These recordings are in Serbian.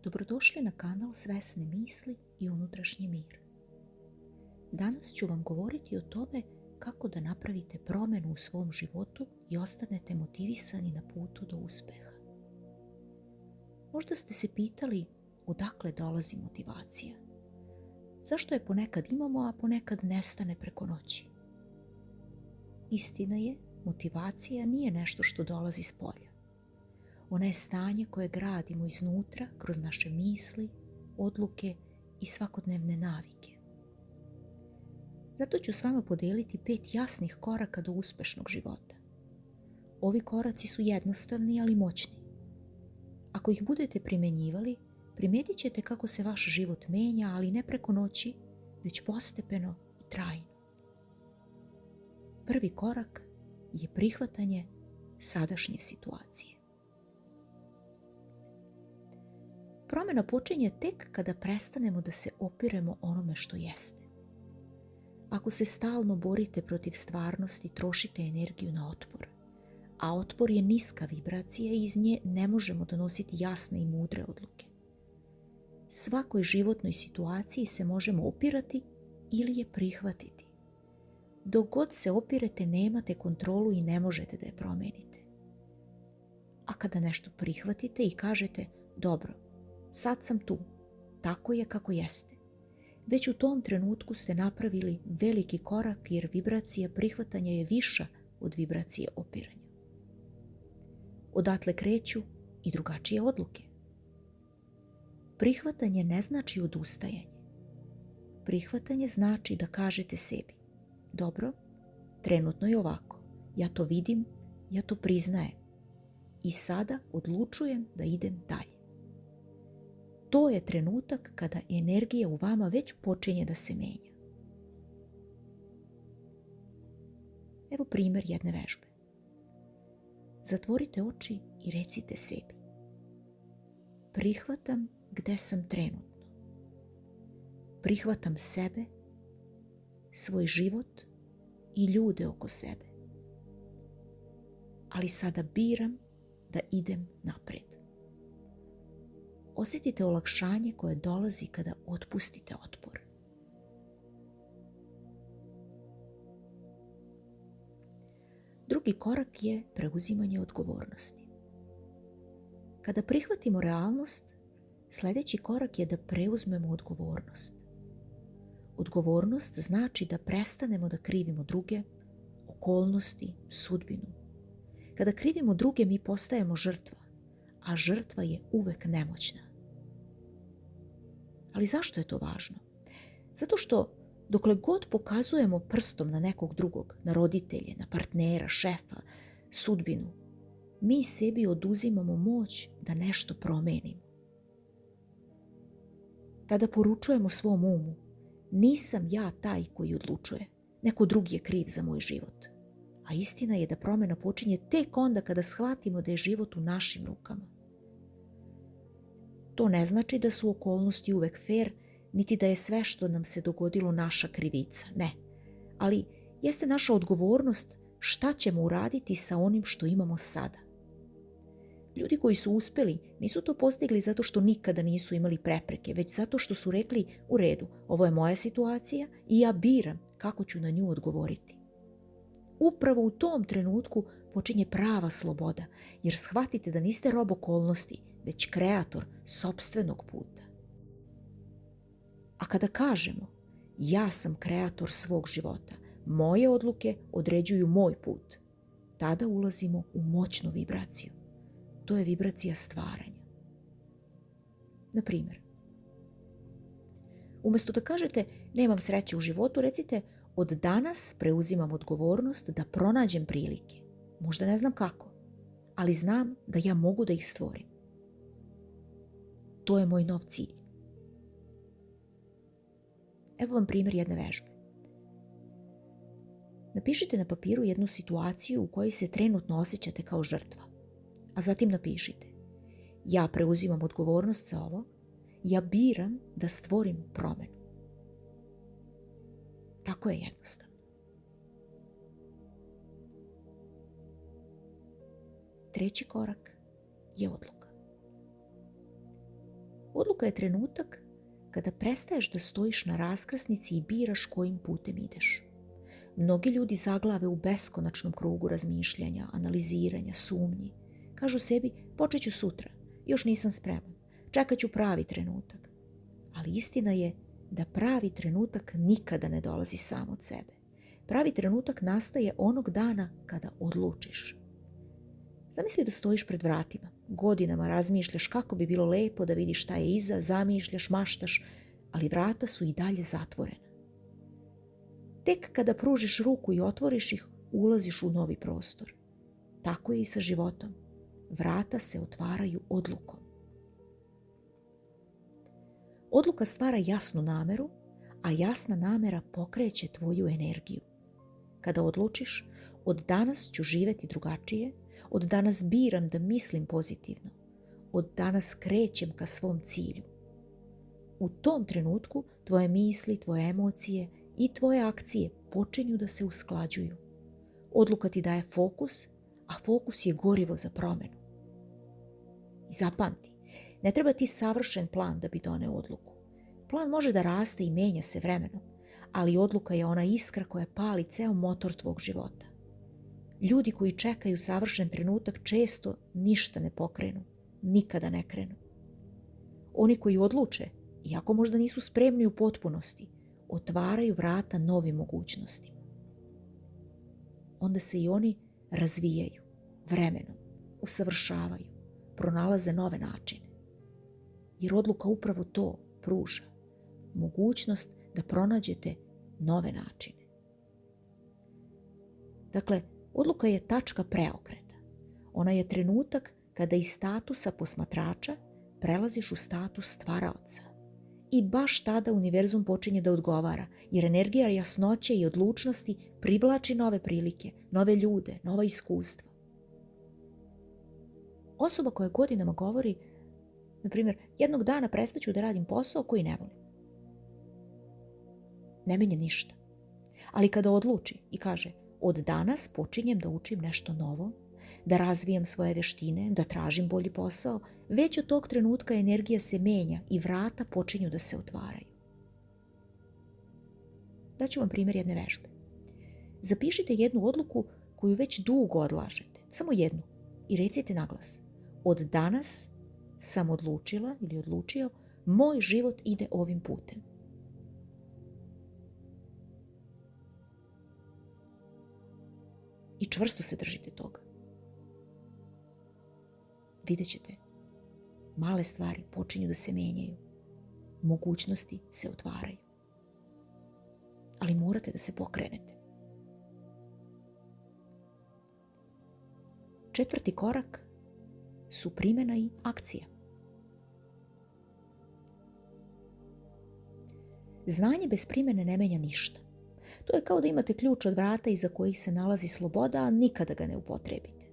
Dobrodošli na kanal Svesne misli i unutrašnji mir. Danas ću vam govoriti o tome kako da napravite promjenu u svom životu i ostanete motivisani na putu do uspeha. Možda ste se pitali odakle dolazi motivacija. Zašto je ponekad imamo, a ponekad nestane preko noći? Istina je, motivacija nije nešto što dolazi s polja. Ona je stanje koje gradimo iznutra kroz naše misli, odluke i svakodnevne navike. Zato ću s vama podijeliti 5 jasnih koraka do uspešnog života. Ovi koraci su jednostavni, ali moćni. Ako ih budete primjenjivali, primijetit ćete kako se vaš život menja, ali ne preko noći, već postepeno i trajno. Prvi korak je prihvatanje sadašnje situacije. Promjena počinje tek kada prestanemo da se opiremo onome što jeste. Ako se stalno borite protiv stvarnosti, trošite energiju na otpor. A otpor je niska vibracija i iz nje ne možemo donositi jasne i mudre odluke. Svakoj životnoj situaciji se možemo opirati ili je prihvatiti. Dok god se opirete, nemate kontrolu i ne možete da je promenite. A kada nešto prihvatite i kažete, dobro, sad sam tu, tako je kako jeste. Već u tom trenutku ste napravili veliki korak jer vibracija prihvatanja je viša od vibracije opiranja. Odatle kreću i drugačije odluke. Prihvatanje ne znači odustajanje. Prihvatanje znači da kažete sebi, dobro, trenutno je ovako, ja to vidim, ja to priznajem i sada odlučujem da idem dalje. To je trenutak kada energija u vama već počinje da se menja. Evo primjer jedne vežbe. Zatvorite oči i recite sebi, prihvatam gde sam trenutno. Prihvatam sebe, svoj život i ljude oko sebe. Ali sada biram da idem napred. Osjetite olakšanje koje dolazi kada otpustite otpor. Drugi korak je preuzimanje odgovornosti. Kada prihvatimo realnost, sljedeći korak je da preuzmemo odgovornost. Odgovornost znači da prestanemo da krivimo druge, okolnosti, sudbinu. Kada krivimo druge, mi postajemo žrtva, a žrtva je uvek nemoćna. Ali zašto je to važno? Zato što dokle god pokazujemo prstom na nekog drugog, na roditelje, na partnera, šefa, sudbinu, mi sebi oduzimamo moć da nešto promenimo. Tada poručujemo svom umu, nisam ja taj koji odlučuje, neko drugi je kriv za moj život. A istina je da promjena počinje tek onda kada shvatimo da je život u našim rukama. To ne znači da su okolnosti uvek fair, niti da je sve što nam se dogodilo naša krivica, ne. Ali jeste naša odgovornost šta ćemo uraditi sa onim što imamo sada. Ljudi koji su uspeli nisu to postigli zato što nikada nisu imali prepreke, već zato što su rekli, u redu, ovo je moja situacija i ja biram kako ću na nju odgovoriti. Upravo u tom trenutku počinje prava sloboda, jer shvatite da niste rob okolnosti, već kreator sopstvenog puta. A kada kažemo, ja sam kreator svog života, moje odluke određuju moj put, tada ulazimo u moćnu vibraciju. To je vibracija stvaranja. Na primjer, umjesto da kažete nemam sreće u životu, recite od danas preuzimam odgovornost da pronađem prilike. Možda ne znam kako, ali znam da ja mogu da ih stvorim. To je moj nov cilj. Evo vam primjer jedne vežbe. Napišite na papiru jednu situaciju u kojoj se trenutno osjećate kao žrtva, a zatim napišite, ja preuzimam odgovornost za ovo, ja biram da stvorim promjenu. Tako je jednostavno. Treći korak je odluka. Odluka je trenutak kada prestaješ da stojiš na raskrsnici i biraš kojim putem ideš. Mnogi ljudi zaglave u beskonačnom krugu razmišljanja, analiziranja, sumnji. Kažu sebi, počet ću sutra, još nisam spreman, čekat ću pravi trenutak. Ali istina je da pravi trenutak nikada ne dolazi sam od sebe. Pravi trenutak nastaje onog dana kada odlučiš. Zamisli da stojiš pred vratima, godinama razmišljaš kako bi bilo lepo da vidiš šta je iza, zamišljaš, maštaš, ali vrata su i dalje zatvorena. Tek kada pružiš ruku i otvoriš ih, ulaziš u novi prostor. Tako je i sa životom. Vrata se otvaraju odlukom. Odluka stvara jasnu nameru, a jasna namera pokreće tvoju energiju. Kada odlučiš, od danas ću živjeti drugačije, od danas biram da mislim pozitivno, od danas krećem ka svom cilju. U tom trenutku tvoje misli, tvoje emocije i tvoje akcije počinju da se usklađuju. Odluka ti daje fokus, a fokus je gorivo za promjenu. I zapamti, ne treba ti savršen plan da bi doneo odluku. Plan može da raste i menja se vremenom, ali odluka je ona iskra koja pali ceo motor tvog života. Ljudi koji čekaju savršen trenutak često ništa ne pokrenu, nikada ne krenu. Oni koji odluče, iako možda nisu spremni u potpunosti, otvaraju vrata novim mogućnostima. Onda se i oni razvijaju vremenom, usavršavaju, pronalaze nove načine. Jer odluka upravo to pruža, mogućnost da pronađete nove načine. Dakle, odluka je tačka preokreta. Ona je trenutak kada iz statusa posmatrača prelaziš u status stvaraoca. I baš tada univerzum počinje da odgovara, jer energija jasnoće i odlučnosti privlači nove prilike, nove ljude, nova iskustva. Osoba koja godinama govori, na primjer, jednog dana prestaću da radim posao koji ne volim. Ne menja ništa. Ali kada odluči i kaže, od danas počinjem da učim nešto novo, da razvijam svoje vještine, da tražim bolji posao, već od tog trenutka energija se menja i vrata počinju da se otvaraju. Daću vam primjer jedne vežbe. Zapišite jednu odluku koju već dugo odlažete, samo jednu, i recite naglas. Od danas sam odlučila ili odlučio, moj život ide ovim putem. I čvrsto se držite toga. Vidjet ćete, male stvari počinju da se menjaju, mogućnosti se otvaraju. Ali morate da se pokrenete. 4. korak su primjena i akcija. Znanje bez primjene ne menja ništa. To je kao da imate ključ od vrata iza kojih se nalazi sloboda, a nikada ga ne upotrijebite.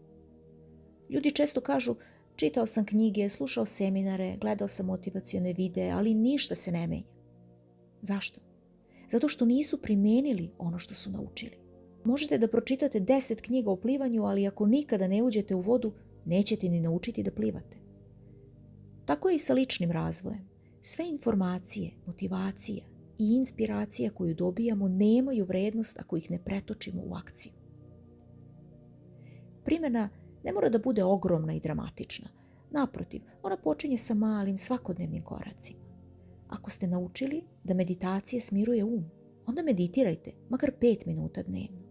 Ljudi često kažu, čitao sam knjige, slušao seminare, gledao sam motivacione videe, ali ništa se ne menja. Zašto? Zato što nisu primijenili ono što su naučili. Možete da pročitate 10 knjiga o plivanju, ali ako nikada ne uđete u vodu, nećete ni naučiti da plivate. Tako je i sa ličnim razvojem. Sve informacije, motivacija i inspiracija koju dobijamo nemaju vrednost ako ih ne pretočimo u akciju. Primjena ne mora da bude ogromna i dramatična. Naprotiv, ona počinje sa malim svakodnevnim koracima. Ako ste naučili da meditacija smiruje um, onda meditirajte, makar 5 minuta dnevno.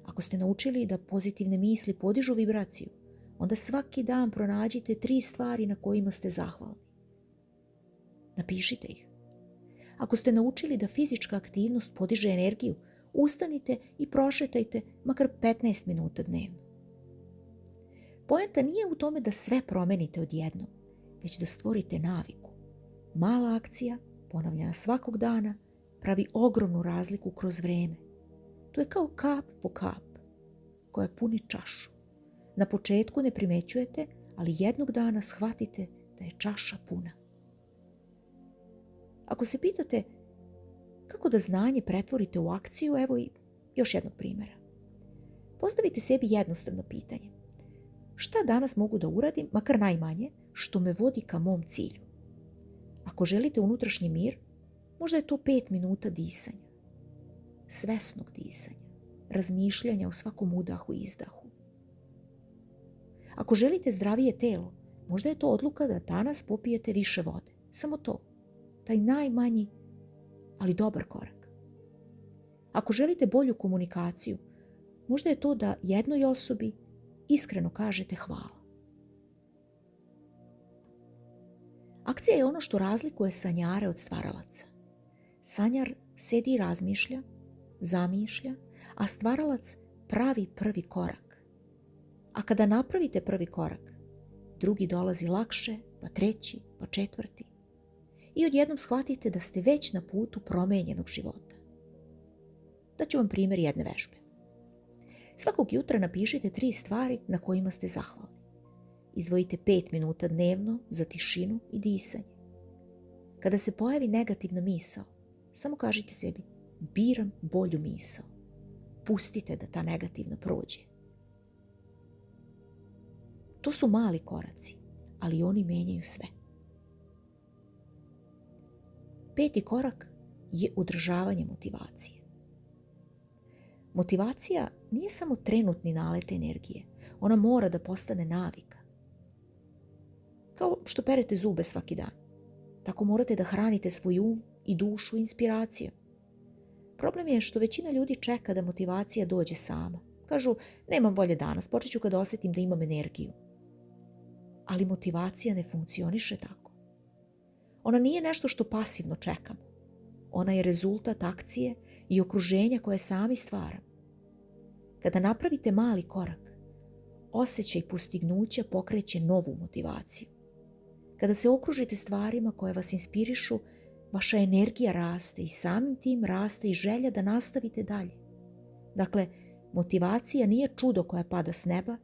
Ako ste naučili da pozitivne misli podižu vibraciju, onda svaki dan pronađite 3 stvari na kojima ste zahvalni. Napišite ih. Ako ste naučili da fizička aktivnost podiže energiju, ustanite i prošetajte makar 15 minuta dnevno. Poenta nije u tome da sve promenite odjednom, već da stvorite naviku. Mala akcija, ponavljana svakog dana, pravi ogromnu razliku kroz vrijeme. To je kao kap po kap, koja puni čašu. Na početku ne primećujete, ali jednog dana shvatite da je čaša puna. Ako se pitate kako da znanje pretvorite u akciju, evo i još jednog primjera. Postavite sebi jednostavno pitanje. Šta danas mogu da uradim, makar najmanje, što me vodi ka mom cilju? Ako želite unutrašnji mir, možda je to 5 minuta disanja. Svesnog disanja, razmišljanja o svakom udahu i izdahu. Ako želite zdravije telo, možda je to odluka da danas popijete više vode. Samo to. Taj najmanji, ali dobar korak. Ako želite bolju komunikaciju, možda je to da jednoj osobi iskreno kažete hvala. Akcija je ono što razlikuje sanjare od stvaralaca. Sanjar sedi i razmišlja, zamišlja, a stvaralac pravi prvi korak. A kada napravite prvi korak, drugi dolazi lakše, pa treći, pa četvrti. I odjednom shvatite da ste već na putu promenjenog života. Daću vam primjer jedne vežbe. Svakog jutra napišite 3 stvari na kojima ste zahvalni. Izdvojite 5 minuta dnevno za tišinu i disanje. Kada se pojavi negativna misao, samo kažite sebi: biram bolju misao. Pustite da ta negativna prođe. To su mali koraci, ali oni menjaju sve. 5. korak je održavanje motivacije. Motivacija nije samo trenutni nalet energije, ona mora da postane navika. Kao što perete zube svaki dan, tako morate da hranite svoj um i dušu inspiracijom. Problem je što većina ljudi čeka da motivacija dođe sama. Kažu: nemam volje danas, počet ću kada osjetim da imam energiju. Ali motivacija ne funkcioniše tako. Ona nije nešto što pasivno čekamo. Ona je rezultat akcije i okruženja koje sami stvaramo. Kada napravite mali korak, osjećaj postignuća pokreće novu motivaciju. Kada se okružite stvarima koje vas inspirišu, vaša energija raste i samim tim raste i želja da nastavite dalje. Dakle, motivacija nije čudo koja pada s neba,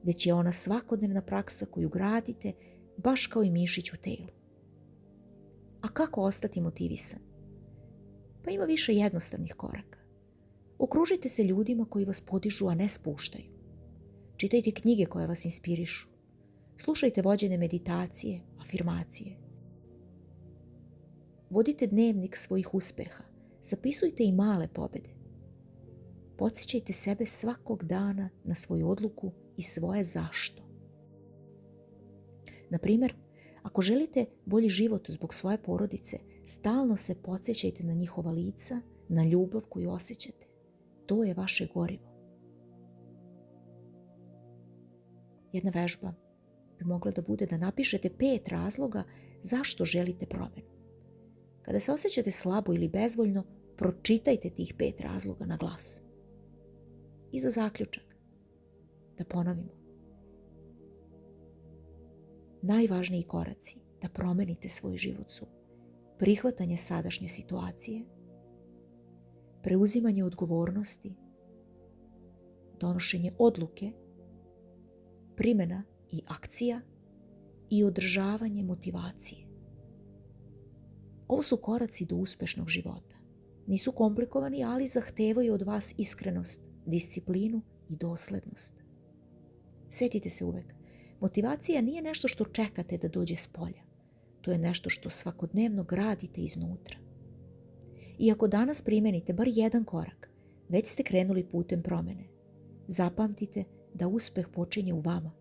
već je ona svakodnevna praksa koju gradite baš kao i mišić u telu. A kako ostati motivisan? Pa ima više jednostavnih koraka. Okružite se ljudima koji vas podižu, a ne spuštaju. Čitajte knjige koje vas inspirišu. Slušajte vođene meditacije, afirmacije. Vodite dnevnik svojih uspeha. Zapisujte i male pobjede. Podsjećajte sebe svakog dana na svoju odluku i svoje zašto. Na primjer, ako želite bolji život zbog svoje porodice, stalno se podsjećajte na njihova lica, na ljubav koju osjećate. To je vaše gorivo. Jedna vežba bi mogla da bude da napišete 5 razloga zašto želite promjenu. Kada se osjećate slabo ili bezvoljno, pročitajte tih 5 razloga na glas. I za zaključak, da ponovimo. Najvažniji koraci da promenite svoj život su prihvatanje sadašnje situacije, preuzimanje odgovornosti, donošenje odluke, primjena i akcija i održavanje motivacije. Ovo su koraci do uspešnog života. Nisu komplikovani, ali zahtevaju od vas iskrenost, disciplinu i doslednost. Sjetite se uvek, motivacija nije nešto što čekate da dođe s polja. To je nešto što svakodnevno gradite iznutra. I ako danas primenite bar jedan korak, već ste krenuli putem promjene. Zapamtite da uspeh počinje u vama.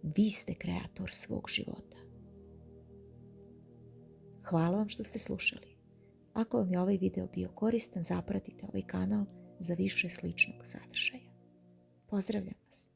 Vi ste kreator svog života. Hvala vam što ste slušali. Ako vam je ovaj video bio koristan, zapratite ovaj kanal za više sličnog sadržaja. Pozdravljam vas.